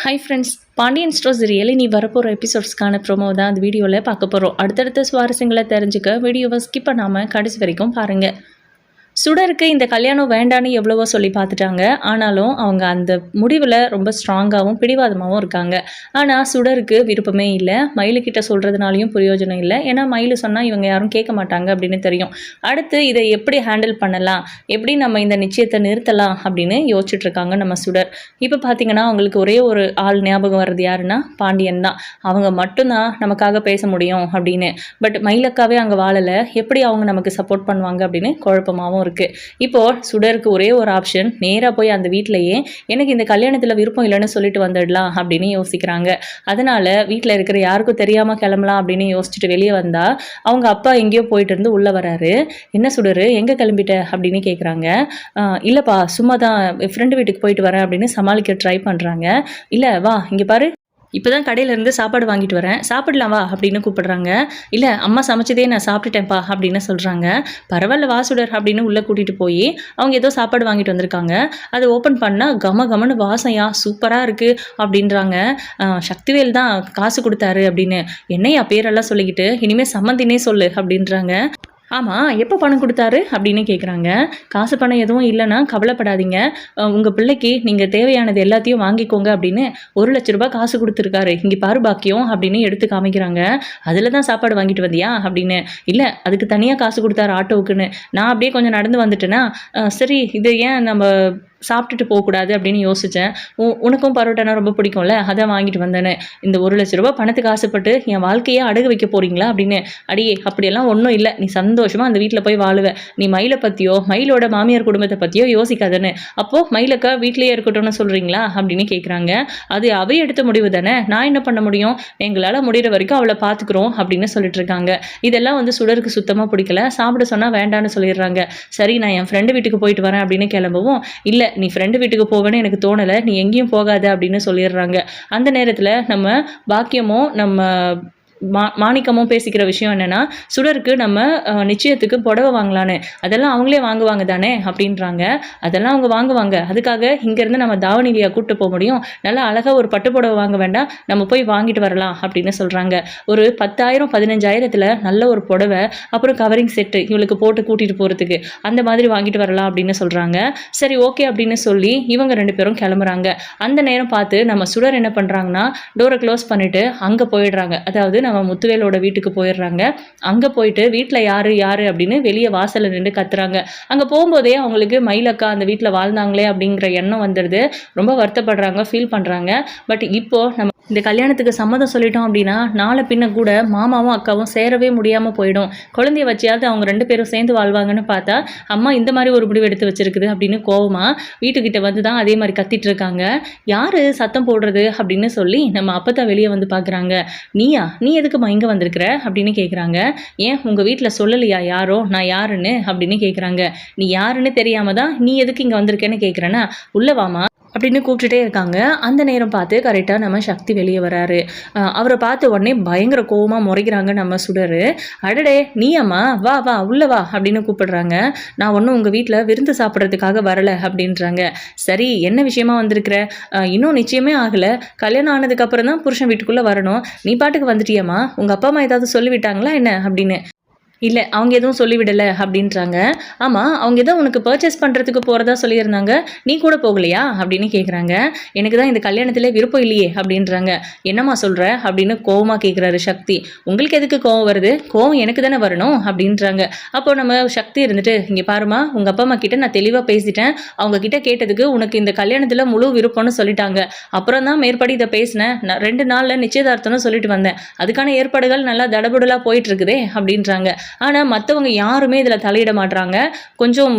High friends, Pandian stores really நீ வரப்போகிற எபிசோட்ஸ்க்கான promo தான் அந்த வீடியோவில் பார்க்க போகிறோம். அடுத்தடுத்த சுவாரஸ்யங்களை தெரிஞ்சுக்க வீடியோவை ஸ்கிப் பண்ணாமல் கடைசி வரைக்கும் பாருங்கள். சுடருக்கு இந்த கல்யாணம் வேண்டான்னு எவ்வளவோ சொல்லி பார்த்துட்டாங்க. ஆனாலும் அவங்க அந்த முடிவில் ரொம்ப ஸ்ட்ராங்காகவும் பிடிவாதமாகவும் இருக்காங்க. ஆனால் சுடருக்கு விருப்பமே இல்லை. மயிலுக்கிட்ட சொல்கிறதுனாலையும் பிரயோஜனம் இல்லை. ஏன்னா மயில் சொன்னால் இவங்க யாரும் கேட்க மாட்டாங்க அப்படின்னு தெரியும். அடுத்து இதை எப்படி ஹேண்டில் பண்ணலாம், எப்படி நம்ம இந்த நிச்சயத்தை நிறுத்தலாம் அப்படின்னு யோசிச்சுட்டு இருக்காங்க நம்ம சுடர். இப்போ பார்த்தீங்கன்னா அவங்களுக்கு ஒரே ஒரு ஆள் ஞாபகம் வர்றது யாருன்னா பாண்டியன் தான். அவங்க மட்டும்தான் நமக்காக பேச முடியும் அப்படின்னு. பட் மயிலக்காவே அங்கே வாழலை. எப்படி அவங்க நமக்கு சப்போர்ட் பண்ணுவாங்க அப்படின்னு குழப்பமாகவும் இருக்கு. இப்போ சுடருக்கு ஒரே ஒரு ஆப்ஷன், நேராக போய் அந்த வீட்டிலேயே எனக்கு இந்த கல்யாணத்தில் விருப்பம் இல்லைன்னு சொல்லிட்டு வந்துடலாம் அப்படின்னு யோசிக்கிறாங்க. அதனால வீட்டில் இருக்கிற யாருக்கும் தெரியாமல் கிளம்பலாம் அப்படின்னு யோசிச்சுட்டு வெளியே வந்தா அவங்க அப்பா எங்கேயோ போயிட்டு இருந்து உள்ளே வராரு. என்ன சுடரு, எங்கே கிளம்பிட்ட அப்படின்னு கேட்குறாங்க. இல்லைப்பா, சும்மா தான் ஃப்ரெண்டு வீட்டுக்கு போயிட்டு வரேன் அப்படின்னு சமாளிக்க ட்ரை பண்ணுறாங்க. இல்லை வா இங்கே பாரு, இப்போ தான் கடையிலேருந்து சாப்பாடு வாங்கிட்டு வரேன், சாப்பிடலாம் வா அப்படின்னு கூப்பிடுறாங்க. இல்லை அம்மா சமைச்சதே நான் சாப்பிட்டுட்டேன்ப்பா அப்படின்னு சொல்கிறாங்க. பரவாயில்ல வா சுடர் அப்படின்னு உள்ளே கூட்டிகிட்டு போய் அவங்க ஏதோ சாப்பாடு வாங்கிட்டு வந்திருக்காங்க. அதை ஓப்பன் பண்ணால் கமன்னு வாசையா சூப்பராக இருக்குது அப்படின்றாங்க. சக்திவேல் தான் காசு கொடுத்தாரு அப்படின்னு. என்னையா பேரெல்லாம் சொல்லிக்கிட்டு இனிமேல் சம்மந்தினே சொல்லு அப்படின்றாங்க. ஆமாம், எப்போ பணம் கொடுத்தாரு அப்படின்னு கேட்குறாங்க. காசு பணம் எதுவும் இல்லைன்னா கவலைப்படாதீங்க, உங்கள் பிள்ளைக்கு நீங்கள் தேவையானது எல்லாத்தையும் வாங்கிக்கோங்க அப்படின்னு 1,00,000 ரூபாய் காசு கொடுத்துருக்காரு, இங்கே பாரு பாக்கியம் அப்படின்னு எடுத்து காமிக்கிறாங்க. அதில் தான் சாப்பாடு வாங்கிட்டு வந்தியா அப்படின்னு. இல்லை அதுக்கு தனியாக காசு கொடுத்தாரு ஆட்டோவுக்குன்னு. நான் அப்படியே கொஞ்சம் நடந்து வந்துட்டேன்னா சரி இதை ஏன் நம்ம சாப்பிட்டுட்டு போகக்கூடாது அப்படின்னு யோசித்தேன். உனக்கும் பரோட்டானா ரொம்ப பிடிக்கும்ல, அதை வாங்கிட்டு வந்தேன்னு. இந்த 1,00,000 ரூபாய் பணத்துக்கு ஆசைப்பட்டு என் வாழ்க்கையே அடகு வைக்க போகிறீங்களா அப்படின்னு. அடியே அப்படியெல்லாம் ஒன்றும் இல்லை, நீ சந்தோஷமாக அந்த வீட்டில் போய் வாழுவேன். நீ மயிலை பற்றியோ மயிலோட மாமியார் குடும்பத்தை பற்றியோ யோசிக்காதன்னு. அப்போது மயிலக்கா வீட்டிலேயே இருக்கட்டும்னு சொல்கிறீங்களா அப்படின்னு கேட்குறாங்க. அது அவை எடுத்த முடிவு தானே, நான் என்ன பண்ண முடியும், எங்களால் முடிகிற வரைக்கும் அவளை பார்த்துக்குறோம் அப்படின்னு சொல்லிட்டு இருக்காங்க. இதெல்லாம் சுடருக்கு சுத்தமாக பிடிக்கல. சாப்பிட சொன்னால் வேண்டான்னு சொல்லிடுறாங்க. சரி நான் என் ஃப்ரெண்டு வீட்டுக்கு போயிட்டு வரேன் அப்படின்னு கிளம்பவும், இல்லை நீ ஃப்ரெண்டு வீட்டுக்கு போவேன்னு எனக்கு தோணலை, நீ எங்கேயும் போகாத அப்படின்னு சொல்லிடுறாங்க. அந்த நேரத்தில் நம்ம பாக்கியமும் நம்ம மாணிக்கமும் பேசிக்கிற விஷயம் என்னென்னா, சுடருக்கு நம்ம நிச்சயத்துக்கு புடவை வாங்கலான்னு. அதெல்லாம் அவங்களே வாங்குவாங்க தானே அப்படின்றாங்க. அதெல்லாம் அவங்க வாங்குவாங்க, அதுக்காக இங்கேருந்து நம்ம தாவணிலியா கூப்பிட்டு போக முடியும். நல்லா அழகாக ஒரு பட்டு புடவை வாங்க வேண்டாம், நம்ம போய் வாங்கிட்டு வரலாம் அப்படின்னு சொல்கிறாங்க. ஒரு 10,000 15,000 நல்ல ஒரு புடவை, அப்புறம் கவரிங் செட்டு இவளுக்கு போட்டு கூட்டிகிட்டு போகிறதுக்கு அந்த மாதிரி வாங்கிட்டு வரலாம் அப்படின்னு சொல்கிறாங்க. சரி ஓகே அப்படின்னு சொல்லி இவங்க 2 பேரும் கிளம்புறாங்க. அந்த நேரம் பார்த்து நம்ம சுடர் என்ன பண்ணுறாங்கன்னா, டோரை க்ளோஸ் பண்ணிவிட்டு அங்கே போயிடுறாங்க. அதாவது நம்ம முத்துவேலோட வீட்டுக்கு போயிடுறாங்க. அங்கே போயிட்டு வீட்டில் யாரு அப்படின்னு வெளியே வாசலில் நின்று கத்துறாங்க. அங்கே போகும்போதே அவங்களுக்கு மயிலக்கா அந்த வீட்டில் வாழ்ந்தாங்களே அப்படிங்கிற எண்ணம் வந்துடுது. ரொம்ப வருத்தப்படுறாங்க, ஃபீல் பண்ணுறாங்க. பட் இப்போது நம்ம இந்த கல்யாணத்துக்கு சம்மதம் சொல்லிட்டோம் அப்படின்னா நாளை பின்ன கூட மாமாவும் அக்காவும் சேரவே முடியாமல் போயிடும். குழந்தைய வச்சியாவது அவங்க 2 பேரும் சேர்ந்து வாழ்வாங்கன்னு பார்த்தா அம்மா இந்த மாதிரி ஒரு முடிவு எடுத்து வச்சிருக்குது அப்படின்னு கோவமா வீட்டுக்கிட்ட வந்து தான் அதே மாதிரி கத்திட்டு இருக்காங்க. யார் சத்தம் போடுறது அப்படின்னு சொல்லி நம்ம அப்பத்தான் வெளியே வந்து பார்க்குறாங்க. நீ எதுக்குமா இங்கே வந்திருக்கிற அப்படின்னு கேட்குறாங்க. ஏன் உங்கள் வீட்டில் சொல்லலையா யாரோ நான் யாருன்னு அப்படின்னு கேட்குறாங்க. நீ யாருன்னு தெரியாம தான் நீ எதுக்கு இங்கே வந்திருக்கேன்னு கேட்குறேன்னா உள்ளவாமா அப்படின்னு கூப்பிட்டுட்டே இருக்காங்க. அந்த நேரம் பார்த்து கரெக்டாக நம்ம சக்தி வெளியே வராரு. அவரை பார்த்த உடனே பயங்கர கோவமாக முறைக்கிறாங்க நம்ம சுடரு. அடடே நீ அம்மா வா வா உள்ள வா அப்படின்னு கூப்பிடுறாங்க. நான் ஒன்றும் உங்கள் வீட்டில் விருந்து சாப்பிட்றதுக்காக வரலை அப்படின்றாங்க. சரி என்ன விஷயமா வந்திருக்கிற, இன்னும் நிச்சயமே ஆகலை, கல்யாணம் ஆனதுக்கப்புறம் தான் புருஷன் வீட்டுக்குள்ளே வரணும், நீ பாட்டுக்கு வந்துட்டியம்மா, உங்கள் அப்பா அம்மா ஏதாவது சொல்லிவிட்டாங்களா என்ன அப்படின்னு. இல்லை அவங்க எதுவும் சொல்லிவிடலை அப்படின்றாங்க. ஆமாம் அவங்க எதோ உனக்கு பர்ச்சேஸ் பண்ணுறதுக்கு போகிறதா சொல்லியிருந்தாங்க, நீ கூட போகலையா அப்படின்னு கேட்குறாங்க. எனக்கு தான் இந்த கல்யாணத்தில் விருப்பம் இல்லையே அப்படின்றாங்க. என்னம்மா சொல்கிற அப்படின்னு கோவமாக கேட்குறாரு சக்தி. உங்களுக்கு எதுக்கு கோவம் வருது, கோவம் எனக்கு தானே வரணும் அப்படின்றாங்க. அப்போ நம்ம சக்தி இருந்துட்டு, இங்கே பாருமா உங்கள் அப்பா அம்மா கிட்ட நான் தெளிவாக பேசிட்டேன், அவங்க கிட்ட கேட்டதுக்கு உனக்கு இந்த கல்யாணத்தில் முழு விருப்பம்னு சொல்லிட்டாங்க. அப்புறம் தான் மேற்படி இதை பேசினேன், நான் 2 நாளில் நிச்சயதார்த்தம்னு சொல்லிட்டு வந்தேன், அதுக்கான ஏற்பாடுகள் நல்லா தடபுடலாக போயிட்டுருக்குதே அப்படின்றாங்க. ஆனால் மற்றவங்க யாருமே இதில் தலையிட மாட்றாங்க. கொஞ்சம்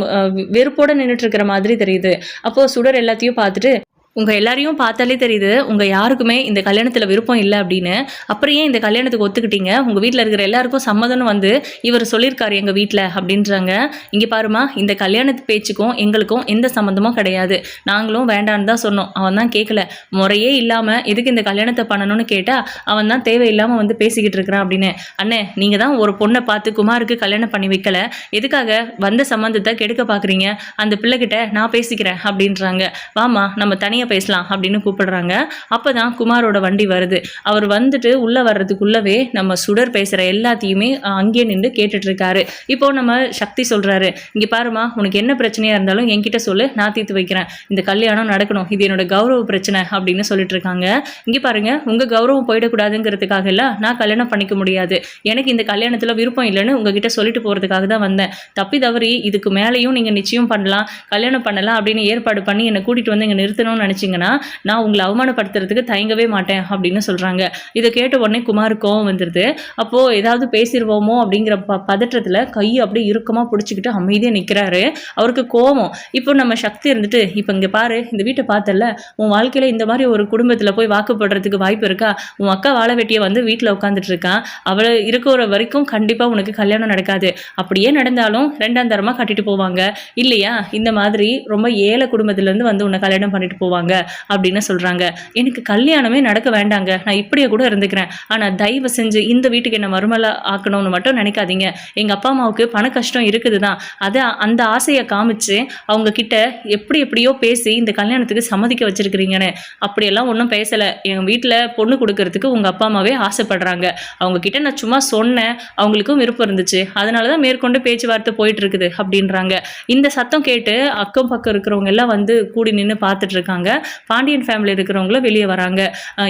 வெறுப்போடு நின்றுட்டு இருக்கிற மாதிரி தெரியுது. அப்போது சுடர் எல்லாத்தையும் பார்த்துட்டு, உங்கள் எல்லாரையும் பார்த்தாலே தெரியுது உங்கள் யாருக்குமே இந்த கல்யாணத்தில் விருப்பம் இல்லை அப்படின்னு. அப்புறம் ஏன் இந்த கல்யாணத்துக்கு ஒத்துக்கிட்டீங்க, உங்கள் வீட்டில் இருக்கிற எல்லாருக்கும் சம்மதம்னு இவர் சொல்லியிருக்காரு எங்கள் வீட்டில் அப்படின்றாங்க. இங்கே பாருமா இந்த கல்யாணத்து பேச்சுக்கும் எங்களுக்கும் எந்த சம்மந்தமும் கிடையாது, நாங்களும் வேண்டான்னு தான் சொன்னோம், அவன் தான் கேட்கல, முறையே இல்லாமல் எதுக்கு இந்த கல்யாணத்தை பண்ணணும்னு கேட்டால் அவன் தான் தேவையில்லாமல் பேசிக்கிட்டு இருக்கிறான் அப்படின்னு. அண்ணே நீங்கள் தான் ஒரு பொண்ணை பார்த்து குமாருக்கு கல்யாணம் பண்ணி வைக்கல, எதுக்காக வந்த சம்மந்தத்தை கெடுக்க பார்க்குறீங்க, அந்த பிள்ளைகிட்ட நான் பேசிக்கிறேன் அப்படின்றாங்க. வாமா நம்ம தனியாக தனியாக பேசலாம் அப்படின்னு கூப்பிடுறாங்க. அப்போ தான் குமாரோட வண்டி வருது. அவர் வந்துட்டு உள்ளே வர்றதுக்குள்ளவே நம்ம சுடர் பேசுகிற எல்லாத்தையுமே அங்கேயே நின்று கேட்டுட்ருக்காரு. இப்போது நம்ம சக்தி சொல்கிறாரு, இங்கே பாருமா, உனக்கு என்ன பிரச்சனையாக இருந்தாலும் என்கிட்ட சொல்லு, நான் தீர்த்து வைக்கிறேன். இந்த கல்யாணம் நடக்கணும், இது என்னோட கௌரவ பிரச்சனை அப்படின்னு சொல்லிட்டு இருக்காங்க. இங்கே பாருங்க, உங்கள் கௌரவம் போயிடக்கூடாதுங்கிறதுக்காக இல்லை நான் கல்யாணம் பண்ணிக்க முடியாது, எனக்கு இந்த கல்யாணத்தில் விருப்பம் இல்லைன்னு உங்ககிட்ட சொல்லிட்டு போகிறதுக்காக தான் வந்தேன். தப்பி தவறி இதுக்கு மேலேயும் நீங்கள் நிச்சயம் பண்ணலாம், கல்யாணம் பண்ணலாம் அப்படின்னு ஏற்பாடு பண்ணி என்னை கூட்டிகிட்டு வந்து இங்கே நிறுத்தணும்னு நினச்சிங்கன்னா நான் உங்களை அவமானப்படுத்துறதுக்கு தயங்கவே மாட்டேன் அப்படின்னு சொல்கிறாங்க. இதை கேட்ட உடனே குமார் கோவம் வந்துடுது. அப்போது ஏதாவது பேசிடுவோமோ அப்படிங்கிற பதற்றத்தில் கையை அப்படியே இறுக்கமாக பிடிச்சிக்கிட்டு அமைதியாக நிற்கிறாரு. அவருக்கு கோவம். இப்போ நம்ம சக்தி இருந்துட்டு, இப்போ இங்கே பாரு, இந்த வீட்டை பார்த்தல, உன் வாழ்க்கையில் இந்த மாதிரி ஒரு குடும்பத்தில் போய் வாக்குப்படுறதுக்கு வாய்ப்பு இருக்கா? உன் அக்கா வாழை வெட்டியை வந்து வீட்டில் உட்காந்துட்டு இருக்கான், அவளை இருக்கிற வரைக்கும் கண்டிப்பாக உனக்கு கல்யாணம் நடக்காது. அப்படியே நடந்தாலும் ரெண்டாம் தரமாக கட்டிட்டு போவாங்க இல்லையா? இந்த மாதிரி ரொம்ப ஏழை குடும்பத்திலேருந்து வந்து உன்னை கல்யாணம் பண்ணிட்டு போவாங்க அப்படின்னு சொல்கிறாங்க. எனக்கு கல்யாணமே நடக்க வேண்டாங்க, நான் இப்படியே கூட இருந்துக்கிறேன். ஆனால் தயவு செஞ்சு இந்த வீட்டுக்கு என்ன மருமலை ஆக்கணும்னு மட்டும் நினைக்காதீங்க. எங்கள் அப்பா அம்மாவுக்கு பண கஷ்டம் இருக்குது தான், அதை அந்த ஆசையை காமிச்சு அவங்க கிட்ட எப்படியோ பேசி இந்த கல்யாணத்துக்கு சம்மதிக்க வச்சிருக்கிறீங்கன்னு. அப்படியெல்லாம் ஒன்றும் பேசலை. எங்கள் வீட்டில் பொண்ணு கொடுக்கறதுக்கு உங்கள் அப்பா அம்மாவே ஆசைப்படுறாங்க. அவங்க கிட்ட நான் சும்மா சொன்னேன், அவங்களுக்கும் விருப்பம் இருந்துச்சு, அதனால தான் மேற்கொண்டு பேச்சுவார்த்தை போயிட்டு இருக்குது அப்படின்றாங்க. இந்த சத்தம் கேட்டு அக்கம் பக்கம் இருக்கிறவங்க எல்லாம் வந்து கூடி நின்று பார்த்துட்டு இருக்காங்க. பாண்டியன் ஃபேமிலி இருக்கிறவங்களும் வெளியே வராங்க.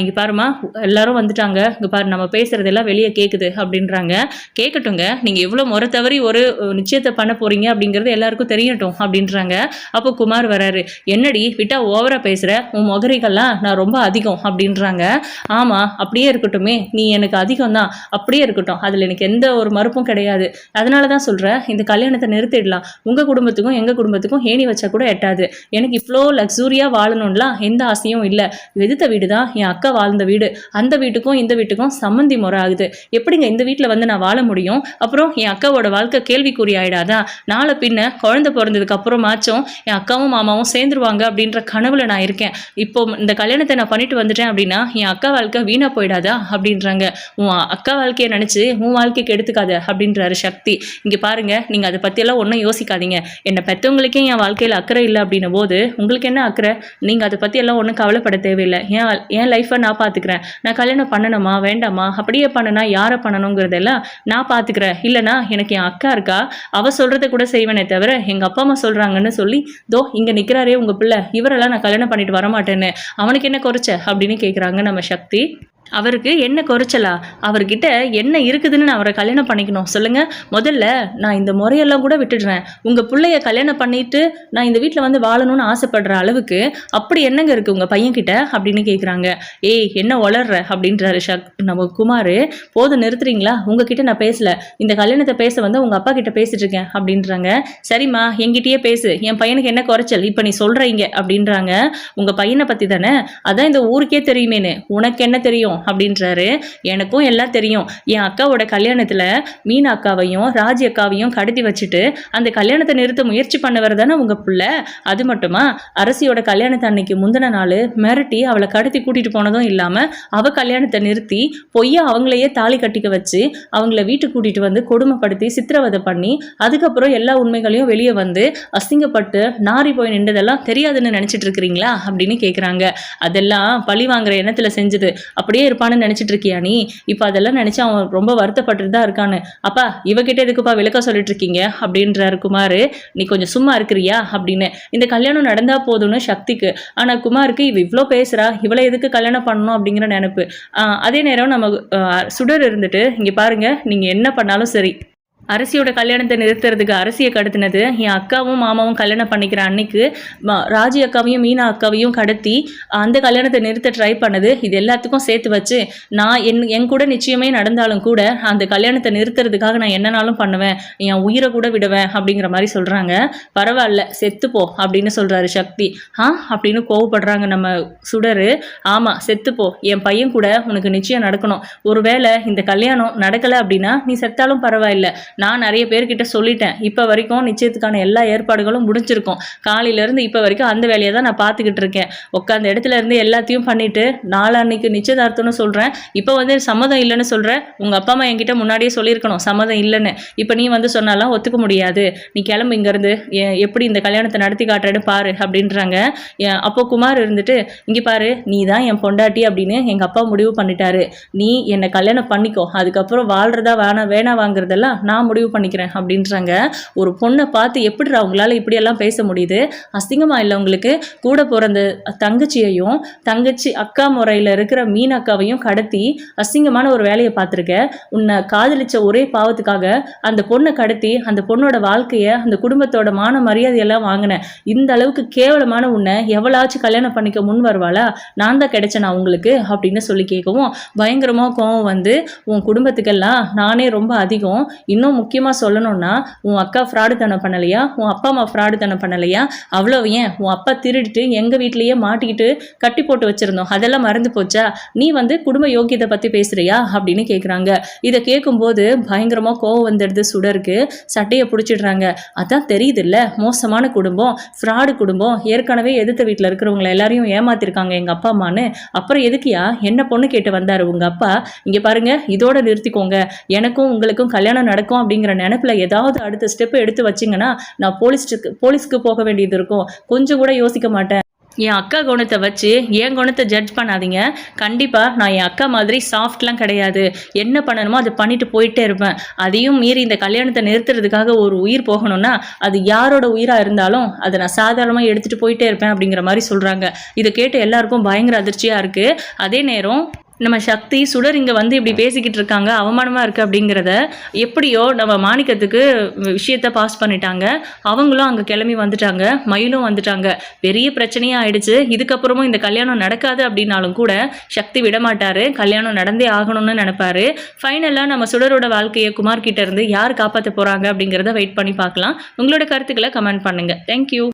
இங்கே பாருமா, எல்லாரும் வந்துட்டாங்க, இங்கே பாரு, நம்ம பேசுறதெல்லாம் வெளியே கேட்குது அப்படின்றாங்க. கேட்கட்டுங்க, நீங்கள் எவ்வளோ முறை தவறி ஒரு நிச்சயத்தை பண்ண போறீங்க அப்படிங்கிறது எல்லாருக்கும் தெரியட்டும் அப்படின்றாங்க. அப்போ குமார் வராரு. என்னடி விட்டா ஓவரா பேசுற, உன் முகரிகள்லாம் நான் ரொம்ப அதிகம் அப்படின்றாங்க. ஆமா, அப்படியே இருக்கட்டுமே, நீ எனக்கு அதிகம் தான், அப்படியே இருக்கட்டும், அதில் எனக்கு எந்த ஒரு மறுப்பும் கிடையாது. அதனால தான் சொல்கிறேன், இந்த கல்யாணத்தை நிறுத்திடலாம். உங்கள் குடும்பத்துக்கும் எங்கள் குடும்பத்துக்கும் ஏணி வச்சா கூட எட்டாது. எனக்கு இவ்வளோ லக்ஸூரியாக வாழணும்லாம் எந்த ஆசையும் இல்லை. எதிர்த்த வீடு தான் என் அக்கா வாழ்ந்த வீடு, அந்த வீட்டுக்கும் இந்த வீட்டுக்கும் சம்மந்தி முறை ஆகுது. எப்படிங்க இந்த வீட்டில் வந்து நான் வாழ முடியும்? அப்புறம் என் அக்காவோட வாழ்க்கை கேள்விக்குறி ஆயிடாதா? நாளை பின்ன குழந்தை பிறந்ததுக்கு அப்புறமாச்சும் என் அக்காவும் மாமாவும் சேர்ந்துருவாங்க அப்படின்ற கனவுல நான் இருக்கேன். இப்போ இந்த கல்யாணத்தை நான் பண்ணிட்டு வந்துட்டேன் அப்படின்னா என் அக்கா வாழ்க்கை வீணா போயிடாதா அப்படின்றாங்க. உன் அக்கா வாழ்க்கையை நினைச்சு உன் வாழ்க்கைக்கு எடுத்துக்காத அப்படின்றாரு சக்தி. இங்க பாருங்க, நீங்க அதை பத்தியெல்லாம் ஒன்றும் யோசிக்காதீங்க. என்னை பெற்றவங்களுக்கே என் வாழ்க்கையில் அக்கறை இல்லை அப்படின்னும் போது உங்களுக்கு என்ன அக்கறை? நீங்க அதை பத்தி எல்லாம் ஒன்றும் கவலைப்பட தேவையில்லை. என் லைஃப்பை நான் பார்த்துக்கிறேன். நான் கல்யாணம் பண்ணணுமா வேண்டாமா, அப்படியே பண்ணனா யாரை பண்ணணுங்கிறதெல்லாம் நான் பார்த்துக்கிறேன். இல்லைனா எனக்கு என் அக்கா இருக்கா, அவ சொல்றதை கூட செய்வேனே தவிர எங்க அப்பா அம்மா சொல்றாங்கன்னு சொல்லி தோ இங்க நிக்கிறாரே உங்க பிள்ளை, இவரெல்லாம் நான் கல்யாணம் பண்ணிட்டு வரமாட்டேன்னு அவனுக்கு என்ன குறைச்ச அப்படின்னு கேட்குறாங்க நம்ம சக்தி. அவருக்கு என்ன குறைச்சலா? அவர்கிட்ட என்ன இருக்குதுன்னு நான் அவரை கல்யாணம் பண்ணிக்கணும் சொல்லுங்க. முதல்ல நான் இந்த முறையெல்லாம் கூட விட்டுடுறேன். உங்கள் பிள்ளைய கல்யாணம் பண்ணிட்டு நான் இந்த வீட்டில் வந்து வாழணும்னு ஆசைப்படுற அளவுக்கு அப்படி என்னங்க இருக்குது உங்கள் பையன்கிட்ட அப்படின்னு கேட்குறாங்க. ஏய் என்ன வளர்ற அப்படின்றாரு நம்ம குமார். போதும் நிறுத்துறீங்களா? உங்ககிட்ட நான் பேசலை, இந்த கல்யாணத்தை பேச வந்து உங்கள் அப்பா கிட்ட பேசிட்டு இருக்கேன் அப்படின்றாங்க. சரிம்மா, என்கிட்டயே பேசு, என் பையனுக்கு என்ன குறைச்சல் இப்போ நீ சொல்கிறீங்க அப்படின்றாங்க. உங்கள் பையனை பற்றி தானே, அதான் இந்த ஊருக்கே தெரியுமேனு, உனக்கு என்ன தெரியும் அப்படின்றாரு. எனக்கும் எல்லாம் தெரியும். என் அக்காவோட கல்யாணத்தில் மீனா அக்காவையும் ராஜி அக்காவையும் கடத்தி வச்சுட்டு அந்த கல்யாணத்தை நிறுத்த முயற்சி பண்ணவர் தானே உங்கள் பிள்ளை. அது மட்டுமா, அரசியோட கல்யாணத்தை அன்னைக்கு முந்தின நாள் மிரட்டி அவளை கடத்தி கூட்டிகிட்டு போனதும் இல்லாமல் அவள் கல்யாணத்தை நிறுத்தி பொய்யா அவங்களையே தாலி கட்டிக்க வச்சு அவங்கள வீட்டுக்கு கூட்டிகிட்டு வந்து கொடுமைப்படுத்தி சித்திரவதை பண்ணி அதுக்கப்புறம் எல்லா உண்மைகளையும் வெளியே வந்து அசிங்கப்பட்டு நாரி போய் நின்றதெல்லாம் தெரியாதுன்னு நினச்சிட்டு இருக்கிறீங்களா அப்படின்னு கேட்குறாங்க. அதெல்லாம் பழி வாங்குற எண்ணத்தில் செஞ்சது. அப்படியே இருப்பான்னு நினைச்சிட்டு இருக்கியா நீ? இப்போ அதெல்லாம் நினைச்சு அவன் ரொம்ப வருத்தப்பட்டு தான் இருக்கான்னு. அப்பா இவகிட்ட எதுக்குப்பா விளக்க சொல்லிட்டு இருக்கீங்க அப்படின்றாரு குமார். நீ கொஞ்சம் சும்மா இருக்கிறியா அப்படின்னு. இந்த கல்யாணம் நடந்தா போதும்னு சக்திக்கு, ஆனா குமாருக்கு இவ இவ்வளோ பேசுறா, இவளை எதுக்கு கல்யாணம் பண்ணணும் அப்படிங்கிற நினைப்பு. அதே நேரம் நம்ம சுடர் இருந்துட்டு, இங்க பாருங்க, நீங்க என்ன பண்ணாலும் சரி, அரசியோட கல்யாணத்தை நிறுத்துறதுக்கு அரசியை கடத்தினது என் அக்காவும் மாமாவும் கல்யாணம் பண்ணிக்கிற அன்னைக்கு ராஜி அக்காவையும் மீனா அக்காவையும் கடத்தி அந்த கல்யாணத்தை நிறுத்த ட்ரை பண்ணது, இது எல்லாத்துக்கும் சேர்த்து வச்சு நான் என் கூட நிச்சயமே நடந்தாலும் கூட அந்த கல்யாணத்தை நிறுத்துறதுக்காக நான் என்னனாலும் பண்ணுவேன், என் உயிரை கூட விடுவேன் அப்படிங்கிற மாதிரி சொல்கிறாங்க. பரவாயில்ல செத்துப்போ அப்படின்னு சொல்கிறாரு சக்தி. அப்படின்னு கோவப்படுறாங்க நம்ம சுடர். ஆமாம் செத்துப்போ, என் பையன் கூட உனக்கு நிச்சயம் நடக்கணும். ஒருவேளை இந்த கல்யாணம் நடக்கலை அப்படின்னா நீ செத்தாலும் பரவாயில்ல, நான் நிறைய பேர்கிட்ட சொல்லிட்டேன். இப்போ வரைக்கும் நிச்சயத்துக்கான எல்லா ஏற்பாடுகளும் முடிஞ்சிருக்கும். காலையிலேருந்து இப்போ வரைக்கும் அந்த வேலையை தான் நான் பார்த்துக்கிட்டு இருக்கேன். உட்காந்த இடத்துல இருந்து எல்லாத்தையும் பண்ணிட்டு நாளான்னைக்கு நிச்சயதார்த்தம்னு சொல்கிறேன். இப்போ வந்து சம்மதம் இல்லைன்னு சொல்கிறேன். உங்கள் அப்பா அம்மா என்கிட்ட முன்னாடியே சொல்லியிருக்கணும் சம்மதம் இல்லைன்னு. இப்போ நீ வந்து சொன்னாலாம் ஒத்துக்க முடியாது. நீ கிளம்பு இங்கேருந்து, எப்படி இந்த கல்யாணத்தை நடத்தி காட்டுறேன்னு பாரு அப்படின்றாங்க. அப்போ குமார் இருந்துட்டு, இங்கே பாரு, நீ தான் என் பொண்டாட்டி அப்படின்னு எங்கள் அப்பா முடிவு பண்ணிட்டாரு. நீ என்னை கல்யாணம் பண்ணிக்கோ, அதுக்கப்புறம் வாழ்கிறதா வேணா வாங்குறதெல்லாம் நான் முடிவு பண்ணிக்கிறேன் அப்படின்றாங்க. ஒரு பொண்ணை பார்த்து எப்படி அவங்களால இப்படியெல்லாம் பேச முடியுது? அசிங்கமா இல்லை உங்களுக்கு? கூட பிறந்த தங்கச்சியையும் தங்கச்சி அக்கா முறையில் இருக்கிற மீன் அக்காவையும் கடத்தி அசிங்கமான ஒரு வேலையை பார்த்துருக்க. உன்னை காதலிச்ச ஒரே பாவத்துக்காக அந்த பொண்ணை கடத்தி அந்த பொண்ணோட வாழ்க்கையை, அந்த குடும்பத்தோட மான மரியாதையெல்லாம் வாங்கினேன். இந்த அளவுக்கு கேவலமான உன்னை எவ்வளாச்சும் கல்யாணம் பண்ணிக்க முன் வருவாளா? நான் தான் கிடைச்சேனா உங்களுக்கு அப்படின்னு சொல்லி கேட்கவும் பயங்கரமாக கோவம் வந்து, உன் குடும்பத்துக்கெல்லாம் நானே ரொம்ப அதிகம். இன்னும் முக்கியமாக சொல்லணும்னா, உன் அக்கா ஃப்ராடு தனம் பண்ணலையா? உன் அப்பா அம்மா ஃப்ராடு தனம் பண்ணலையா? அவ்வளோ ஏன் உன் அப்பா திருடிட்டு எங்கள் வீட்லேயே மாட்டிக்கிட்டு கட்டி போட்டு வச்சுருந்தோம், அதெல்லாம் மறந்து போச்சா? நீ வந்து குடும்ப யோகியத்தை பற்றி பேசுகிறியா அப்படின்னு கேட்குறாங்க. இதை கேட்கும்போது பயங்கரமாக கோவம் வந்துடுது சுடருக்கு. சட்டையை பிடிச்சிடுறாங்க. அதான் தெரியுது இல்லை, மோசமான குடும்பம், ஃப்ராடு குடும்பம், ஏற்கனவே எதிர்த்த வீட்டில் இருக்கிறவங்களை எல்லாரையும் ஏமாத்திருக்காங்க எங்கள் அப்பா அம்மான்னு. அப்புறம் எதுக்கியா என்ன பொண்ணு கேட்டு வந்தார் உங்கள் அப்பா? இங்கே பாருங்க, இதோட நிறுத்திக்கோங்க. எனக்கும் உங்களுக்கும் கல்யாணம் நடக்கும் அப்படிங்கிற நினைப்பில் ஏதாவது அடுத்த ஸ்டெப் எடுத்து வச்சிங்கன்னா நான் போலீஸ்க்கு போக வேண்டியது இருக்கும். கொஞ்சம் கூட யோசிக்க மாட்டேன். என் அக்கா குணத்தை வச்சு என் குணத்தை ஜட்ஜ் பண்ணாதீங்க. கண்டிப்பாக நான் என் அக்கா மாதிரி சாஃப்ட்லாம் கிடையாது. என்ன பண்ணணுமோ அதை பண்ணிட்டு போயிட்டே இருப்பேன். அதையும் மீறி இந்த கல்யாணத்தை நிறுத்துறதுக்காக ஒரு உயிர் போகணும்னா அது யாரோட உயிராக இருந்தாலும் அதை நான் சாதாரணமாக எடுத்துகிட்டு போயிட்டே இருப்பேன் அப்படிங்கிற மாதிரி சொல்கிறாங்க. இதை கேட்டு எல்லாருக்கும் பயங்கர அதிர்ச்சியாக இருக்குது. அதே நேரம் நம்ம சக்தி சுடர் இங்கே வந்து இப்படி பேசிக்கிட்டு இருக்காங்க, அவமானமாக இருக்குது அப்படிங்கிறத எப்படியோ நம்ம மாணிக்கத்துக்கு விஷயத்த பாஸ் பண்ணிட்டாங்க. அவங்களும் அங்கே கிளம்பி வந்துட்டாங்க, மயிலும் வந்துட்டாங்க. பெரிய பிரச்சனையாக ஆயிடுச்சு. இதுக்கப்புறமும் இந்த கல்யாணம் நடக்காது அப்படின்னாலும் கூட சக்தி விடமாட்டார். கல்யாணம் நடந்தே ஆகணும்னு நினைப்பாரு. ஃபைனலாக நம்ம சுடரோட வாழ்க்கையை குமார் கிட்ட இருந்து யார் காப்பாற்ற போகிறாங்க அப்படிங்கிறத வெயிட் பண்ணி பார்க்கலாம். உங்களோட கருத்துக்களை கமெண்ட் பண்ணுங்கள். தேங்க்யூ.